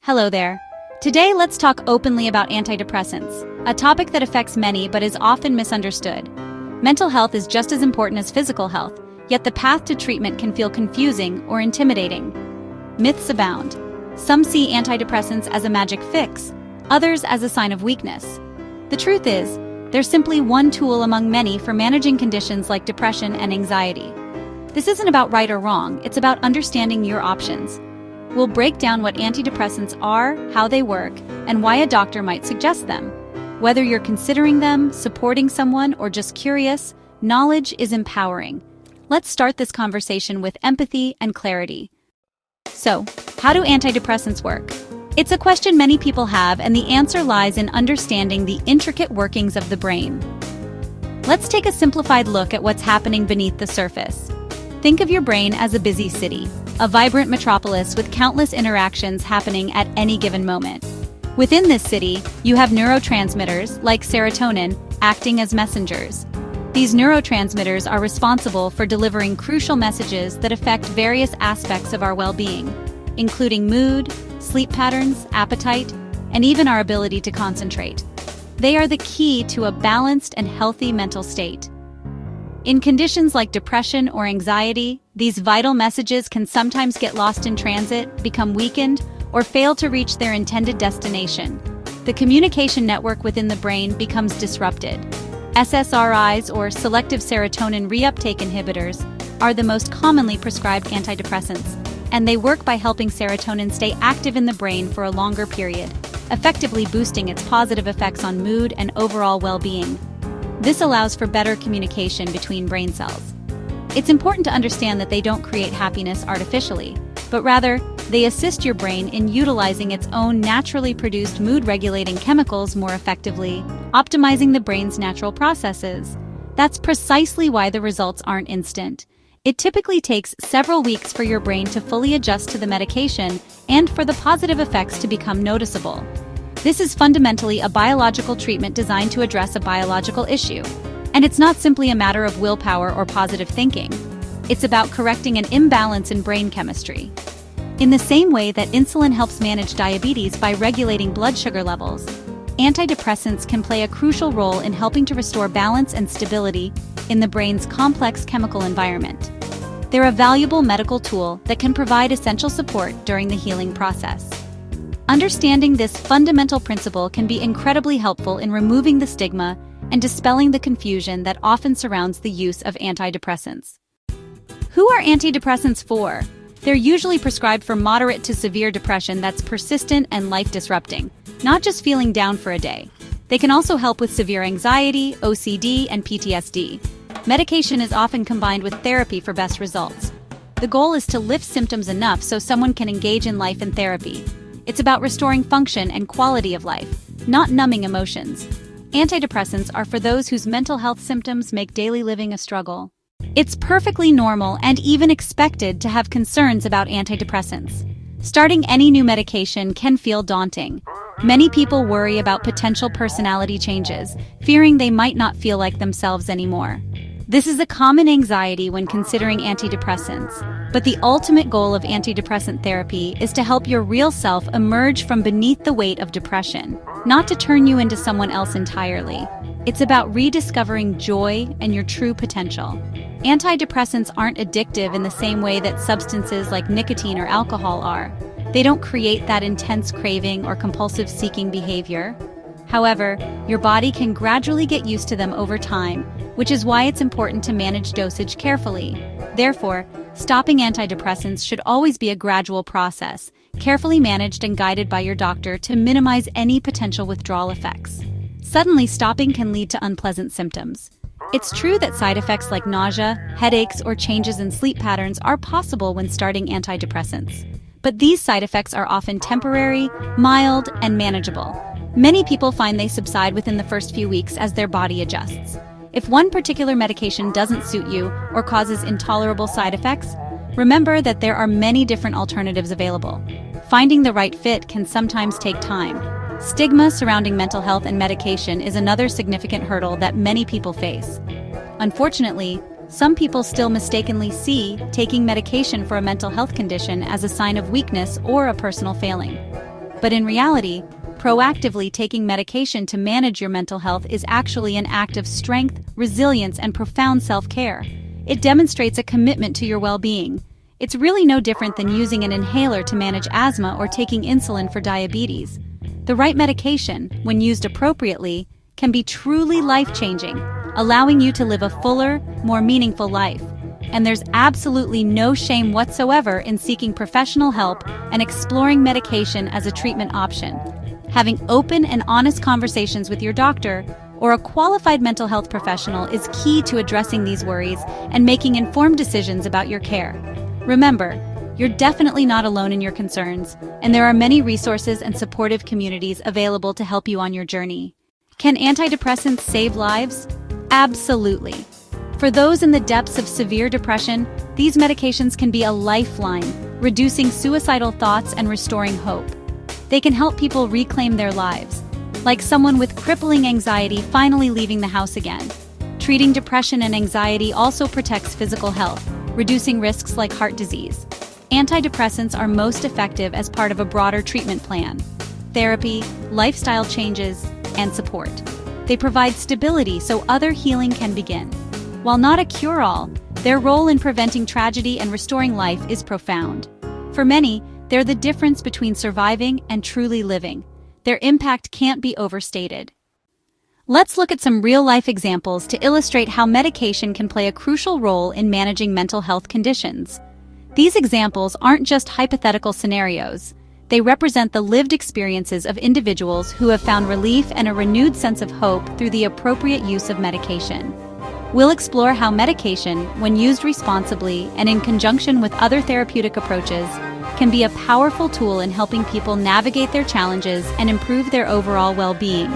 Hello there. Today let's talk openly about antidepressants, a topic that affects many but is often misunderstood. Mental health is just as important as physical health, yet the path to treatment can feel confusing or intimidating. Myths abound. Some see antidepressants as a magic fix, others as a sign of weakness. The truth is, they're simply one tool among many for managing conditions like depression and anxiety. This isn't about right or wrong, it's about understanding your options. We'll break down what antidepressants are, how they work, and why a doctor might suggest them. Whether you're considering them, supporting someone, or just curious, knowledge is empowering. Let's start this conversation with empathy and clarity. So, how do antidepressants work? It's a question many people have, and the answer lies in understanding the intricate workings of the brain. Let's take a simplified look at what's happening beneath the surface. Think of your brain as a busy city, a vibrant metropolis with countless interactions happening at any given moment. Within this city, you have neurotransmitters, like serotonin, acting as messengers. These neurotransmitters are responsible for delivering crucial messages that affect various aspects of our well-being, including mood, sleep patterns, appetite, and even our ability to concentrate. They are the key to a balanced and healthy mental state. In conditions like depression or anxiety, these vital messages can sometimes get lost in transit, become weakened, or fail to reach their intended destination. The communication network within the brain becomes disrupted. SSRIs, or selective serotonin reuptake inhibitors, are the most commonly prescribed antidepressants, and they work by helping serotonin stay active in the brain for a longer period, effectively boosting its positive effects on mood and overall well-being. This allows for better communication between brain cells. It's important to understand that they don't create happiness artificially, but rather, they assist your brain in utilizing its own naturally produced mood-regulating chemicals more effectively, optimizing the brain's natural processes. That's precisely why the results aren't instant. It typically takes several weeks for your brain to fully adjust to the medication and for the positive effects to become noticeable. This is fundamentally a biological treatment designed to address a biological issue. And it's not simply a matter of willpower or positive thinking. It's about correcting an imbalance in brain chemistry. In the same way that insulin helps manage diabetes by regulating blood sugar levels, antidepressants can play a crucial role in helping to restore balance and stability in the brain's complex chemical environment. They're a valuable medical tool that can provide essential support during the healing process. Understanding this fundamental principle can be incredibly helpful in removing the stigma and dispelling the confusion that often surrounds the use of antidepressants. Who are antidepressants for? They're usually prescribed for moderate to severe depression that's persistent and life-disrupting, not just feeling down for a day. They can also help with severe anxiety, OCD, and PTSD. Medication is often combined with therapy for best results. The goal is to lift symptoms enough so someone can engage in life and therapy. It's about restoring function and quality of life, not numbing emotions. Antidepressants are for those whose mental health symptoms make daily living a struggle. It's perfectly normal and even expected to have concerns about antidepressants. Starting any new medication can feel daunting. Many people worry about potential personality changes, fearing they might not feel like themselves anymore. This is a common anxiety when considering antidepressants, but the ultimate goal of antidepressant therapy is to help your real self emerge from beneath the weight of depression, not to turn you into someone else entirely. It's about rediscovering joy and your true potential. Antidepressants aren't addictive in the same way that substances like nicotine or alcohol are. They don't create that intense craving or compulsive seeking behavior. However, your body can gradually get used to them over time, which is why it's important to manage dosage carefully. Therefore, stopping antidepressants should always be a gradual process, carefully managed and guided by your doctor to minimize any potential withdrawal effects. Suddenly stopping can lead to unpleasant symptoms. It's true that side effects like nausea, headaches, or changes in sleep patterns are possible when starting antidepressants. But these side effects are often temporary, mild, and manageable. Many people find they subside within the first few weeks as their body adjusts. If one particular medication doesn't suit you or causes intolerable side effects, remember that there are many different alternatives available. Finding the right fit can sometimes take time. Stigma surrounding mental health and medication is another significant hurdle that many people face. Unfortunately, some people still mistakenly see taking medication for a mental health condition as a sign of weakness or a personal failing. But in reality, proactively taking medication to manage your mental health is actually an act of strength, resilience, and profound self-care. It demonstrates a commitment to your well-being. It's really no different than using an inhaler to manage asthma or taking insulin for diabetes. The right medication, when used appropriately, can be truly life-changing, allowing you to live a fuller, more meaningful life. And there's absolutely no shame whatsoever in seeking professional help and exploring medication as a treatment option. Having open and honest conversations with your doctor or a qualified mental health professional is key to addressing these worries and making informed decisions about your care. Remember, you're definitely not alone in your concerns, and there are many resources and supportive communities available to help you on your journey. Can antidepressants save lives? Absolutely. For those in the depths of severe depression, these medications can be a lifeline, reducing suicidal thoughts and restoring hope. They can help people reclaim their lives, like someone with crippling anxiety finally leaving the house again. Treating depression and anxiety also protects physical health, reducing risks like heart disease. Antidepressants are most effective as part of a broader treatment plan. Therapy, lifestyle changes, and support. They provide stability so other healing can begin. While not a cure-all, their role in preventing tragedy and restoring life is profound. For many, they're the difference between surviving and truly living. Their impact can't be overstated. Let's look at some real-life examples to illustrate how medication can play a crucial role in managing mental health conditions. These examples aren't just hypothetical scenarios. They represent the lived experiences of individuals who have found relief and a renewed sense of hope through the appropriate use of medication. We'll explore how medication, when used responsibly and in conjunction with other therapeutic approaches, can be a powerful tool in helping people navigate their challenges and improve their overall well-being.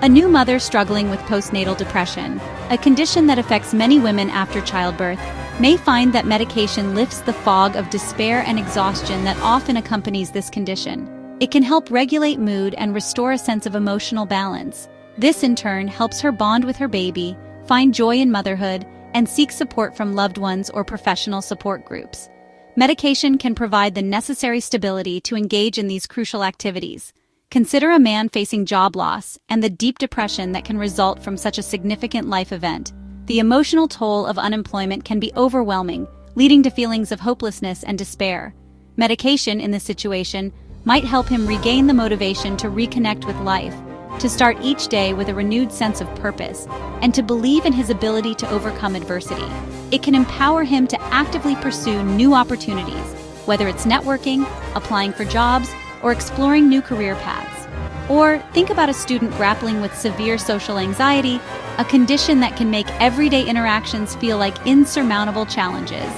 A new mother struggling with postnatal depression, a condition that affects many women after childbirth, may find that medication lifts the fog of despair and exhaustion that often accompanies this condition. It can help regulate mood and restore a sense of emotional balance. This, in turn, helps her bond with her baby, find joy in motherhood, and seek support from loved ones or professional support groups. Medication can provide the necessary stability to engage in these crucial activities. Consider a man facing job loss and the deep depression that can result from such a significant life event. The emotional toll of unemployment can be overwhelming, leading to feelings of hopelessness and despair. Medication in this situation might help him regain the motivation to reconnect with life, to start each day with a renewed sense of purpose, and to believe in his ability to overcome adversity. It can empower him to actively pursue new opportunities, whether it's networking, applying for jobs, or exploring new career paths. Or think about a student grappling with severe social anxiety, a condition that can make everyday interactions feel like insurmountable challenges.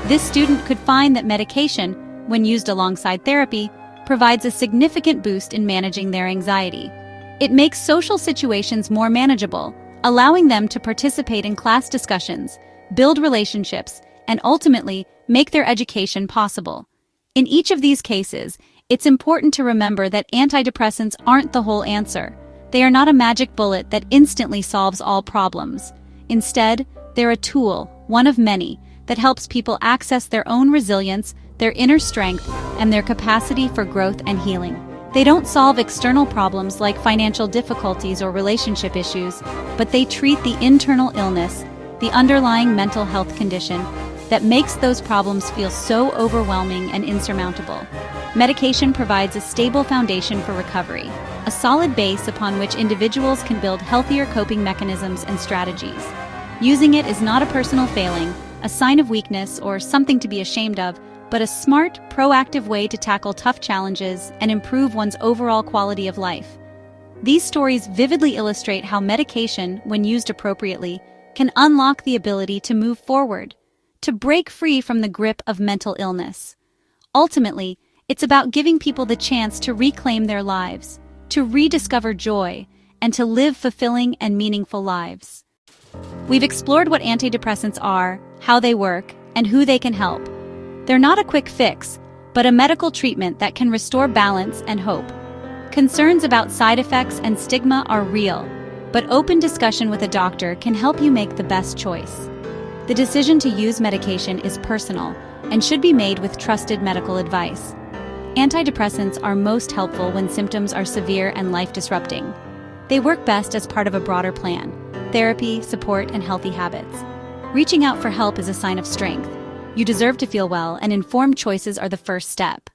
This student could find that medication, when used alongside therapy, provides a significant boost in managing their anxiety. It makes social situations more manageable, allowing them to participate in class discussions, build relationships, and ultimately make their education possible. In each of these cases, it's important to remember that antidepressants aren't the whole answer. They are not a magic bullet that instantly solves all problems. Instead, they're a tool, one of many, that helps people access their own resilience, their inner strength, and their capacity for growth and healing. They don't solve external problems like financial difficulties or relationship issues, but they treat the internal illness, the underlying mental health condition, that makes those problems feel so overwhelming and insurmountable. Medication provides a stable foundation for recovery, a solid base upon which individuals can build healthier coping mechanisms and strategies. Using it is not a personal failing, a sign of weakness, or something to be ashamed of, but a smart, proactive way to tackle tough challenges and improve one's overall quality of life. These stories vividly illustrate how medication, when used appropriately, can unlock the ability to move forward, to break free from the grip of mental illness. Ultimately, it's about giving people the chance to reclaim their lives, to rediscover joy, and to live fulfilling and meaningful lives. We've explored what antidepressants are, how they work, and who they can help. They're not a quick fix, but a medical treatment that can restore balance and hope. Concerns about side effects and stigma are real, but open discussion with a doctor can help you make the best choice. The decision to use medication is personal and should be made with trusted medical advice. Antidepressants are most helpful when symptoms are severe and life-disrupting. They work best as part of a broader plan: therapy, support, and healthy habits. Reaching out for help is a sign of strength. You deserve to feel well, and informed choices are the first step.